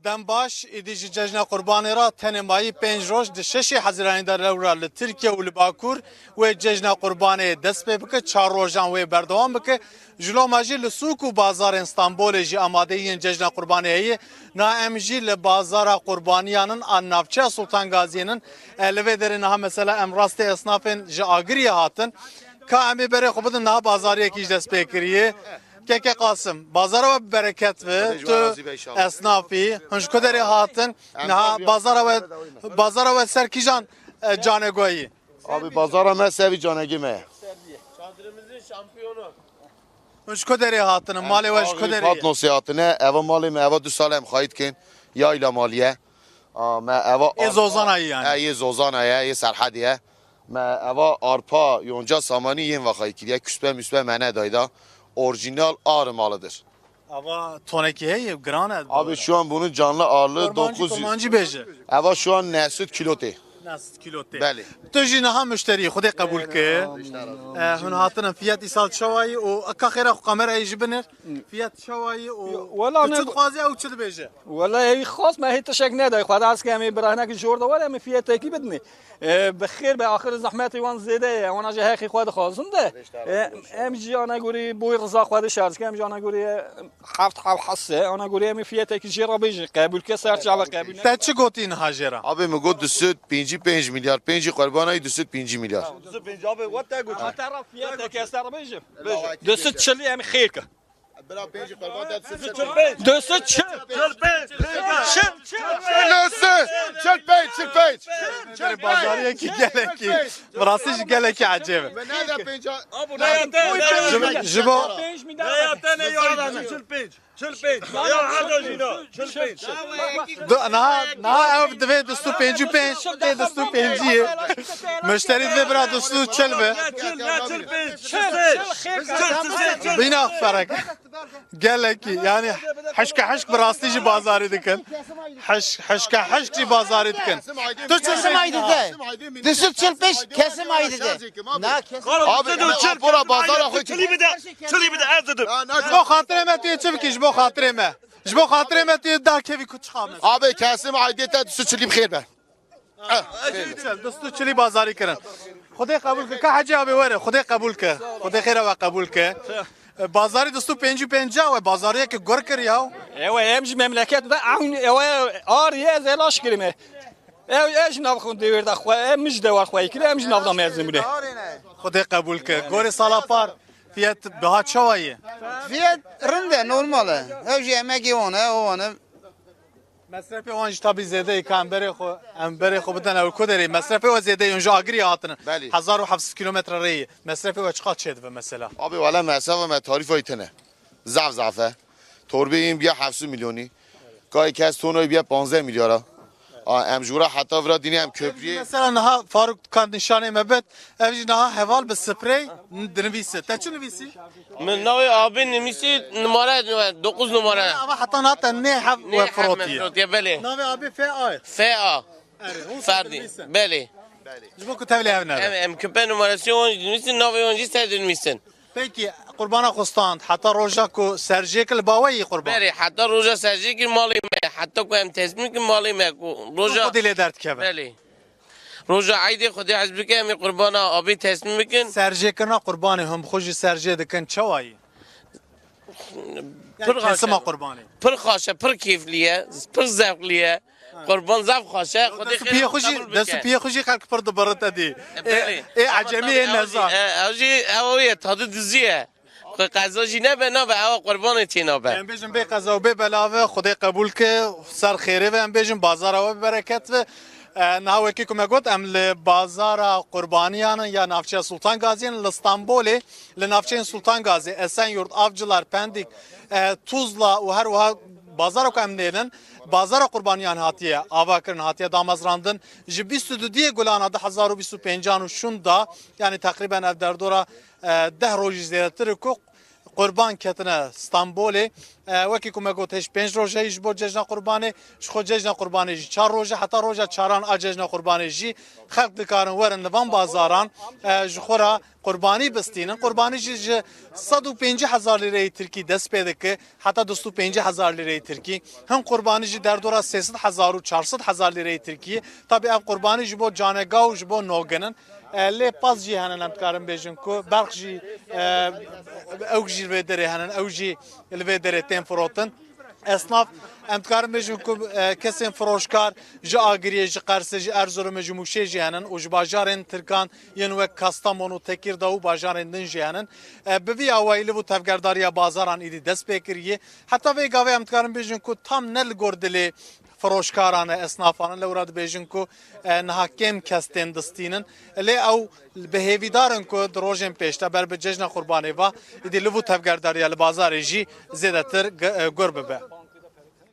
دنباش ایدیجی جشن قربانی را تنمایی 5 روز د 6 حزیرانی در لورا ل ترکیه و لباکور و جشن قربانی دست به بک 4 روزان و بردوام بک جلو ماجی ل سوق و بازار استانبول جی آماده این جشن قربانی ای نا امجی ل بازار قربانیانن ان نافچه سلطان غازی'nin elve derin ha mesela emraste esnafın ji agriye hatın ka emi bere xubudun na bazariye ki dest pekiriye Keke Kasım, bazara ve bereket ve tu esnafi, hınşkoderi hatın, bazara ve serkijan canegoyi. Abi bazara me sevi canegi me. Çadırımızın şampiyonu. Hınşkoderi hatın, mali ve hınşkoderi. Patnos hatine, eva mali me eva 2 salem xayit kin, yayla maliye. Me eva Zozanayı yani. Ye zozanaya, ye serhadiye. Me eva arpa, yonca samani yen vakayı kiriye, küspe müspe mene dayda. Orijinal ağrı malıdır. Ama toneki hey, gran Abi şu an bunun canlı ağırlığı 900. Kurmancı beji. Eva şu an nesut kilote. Nasıl kilote? Beli. تجي نها مشتري خذي قبول كي هن هاتنا فيات إيصال شواي وكاخيرا كاميرا يجبنر فيات شواي ولا تشد خوازي أو تشد بيجي ولا هي خاص ما هي تشك نادا خد عرس كامي براهنك جوردا ولا ما فيها تاكي بدني بخير باخر زحمتي وان زيده وانا جا هاخي خد خازم ده ام جي انا غوري بوي رزا خد شارس كام جي انا غوري حفت حسه انا غوري ما فيها تاكي جيرا بيجي قبول كسر جاب قبول تاتش قوتين هاجرا Abi mi god düsüt 5 milyar. 5 kurbanayı düsüt 5 milyar. abi وات قلت تعرف فيها تاكي كسر بيجي دست شلي ام خيرك Bela 5 kurban da düsüt. دست شل Çel بازارية كي جالكي براسيش جالكي عجيب Ben nerede 5? Abu ne yaptın? جبو Ne yaptın? Ne yaptın? Çılpinç. Ya hadi jino. Çılpinç. نها أو دفع دستو بينجو بينج دستو بينجي مشتري دفع برا دستو تشلبه بينا فرق قال لك يعني حشك براستيجي بازاري دكن حشك بازاري دكن Kesim aydı de. Düşük çılpış kesim aydı de. Na kesim. Abi bura bazara koy. Çili bir de azıdır. جبو خاطري ما تيجي جبو خاطري ما تيجي دا كيفي كنت خامس Abi kesim aidiyete düsüt çili bxeyr be. دستو چلی بازاری کردن خدای قبول که حاجی ابی وره خدای قبول که خدای خیره و قبول که بازاری دستو 55 و بازاری که گور کریاو ايوه امجي مملكات ده عون ايوه اريا زي لاش كلمه ايش ناخذ دير ده اخويا مش دوار اخويا كده مش نافضه مرزمره خدای قبول که گور سالا پار فیات بها چوایه Fiyat rinde normalı. Evci emeği ona. مصرف وانج تابی زیاده کامبری خو بدن او کدری مصرف و زیاده اونجا اگری هاتن بله. 1700 کیلومتر ری مصرف و چقدر شد مثلا Abi valla mesafe me tarif aytene. Zaf. Torbe این بیا 700 میلیونی. گاهی کس تونوی بیا 15 میلیارا. امجورا حتی ورا دینی هم köprüye. مثلا نها فاروق کان نشانه مبت اوج نها حوال به سپری دنویسه تا چه نویسی من نوی abi nimisi numara 9 numara. اما حتی نات نه حف و فروتی Ya beli. ناوی ابی فی آی FA. Ferdi. Beli. جبو کتابی هفنه Em köpen numarası 10 dinmişsin, novi 10 sen dinmişsin. Peki قربانا خستان حتی روزا کو سرجیک الباوی قربان Beri hatta roja sergi ki mali me, hatta ko em teslim ki mali me ko roja. خودی لیدرد که Beli. Roja aydi خودی حزب که em qurbana abi teslim mikin. سرجیکنا قربانی هم خوشی سرجی دکن چوایی Pır کسما khaşa. قربانی Pır khaşa, pır keyifliye, pır zevkliye. Kurban zevk khaşa, خودی دست پی خوشی دست پی خوشی خلق پرد برد دی Beli. ای عجمی نزا Avcı avıya tadı diziye. قضا نه به نه به هوا قربان تینا به ام بیجم به قضا و به بلاوه خدای قبول که سر خیره و ام بیجم بازار و برکت و نهاوی که کم گفت ام بازار قربانیان یا نافچه سلطان غازی لستانبول لنافچه سلطان غازی Esenyurt Avcılar Pendik Tuzla و هر و بازار کو ام نیلن بازار قربانیان هاتیه آواکرن هاتیه دامازراندن جی 22 گلانا ده 1025 و شوندا yani takriben ev derdora 10 روز زیادتر کو قربان کتنه استانبول وکی کومه گوتش 5 روزه جبو جشن قربانی خو جشن قربانی 4 روزه حتی روزه 4 جشن قربانی جی خلق دکارن ورن لوان بازاران جخورا قربانی بستینن قربانی جی 150,000 لیره ترکی دست پیدا که حتی 250,000 لیره ترکی هم قربانی جی در دورا 300,000 و 400,000 لیره ترکی طبعا ام قربانی جی بو جانگا و جبو نوگنن لی پاس جی هنن امتکارم بیشن کو برق جی او جی الویدره هنن او جی الویدره تیم فروتن اسناف امتکارم بیشن کو کسیم فروشکار جا آگریه جی قرسه جی ارزورم جی موشه جی هنن و جی باجارن ترکان ینوه کاستامونو تکیرده و باجارن دن جی هنن بوی آوائیلی و تفگرداری بازاران ایدی دست بکریه حتی وی گاوه امتکارم بیشن کو tam nel gordeli فروشکاران اسنافان لوراد بیشن کو نهاکم کستن دستینن لی او بهیویدارن کو دروژن پیشتا بر به جشن قربانی و ایدی لبو تفگرداری بازار جی زیادتر گربه به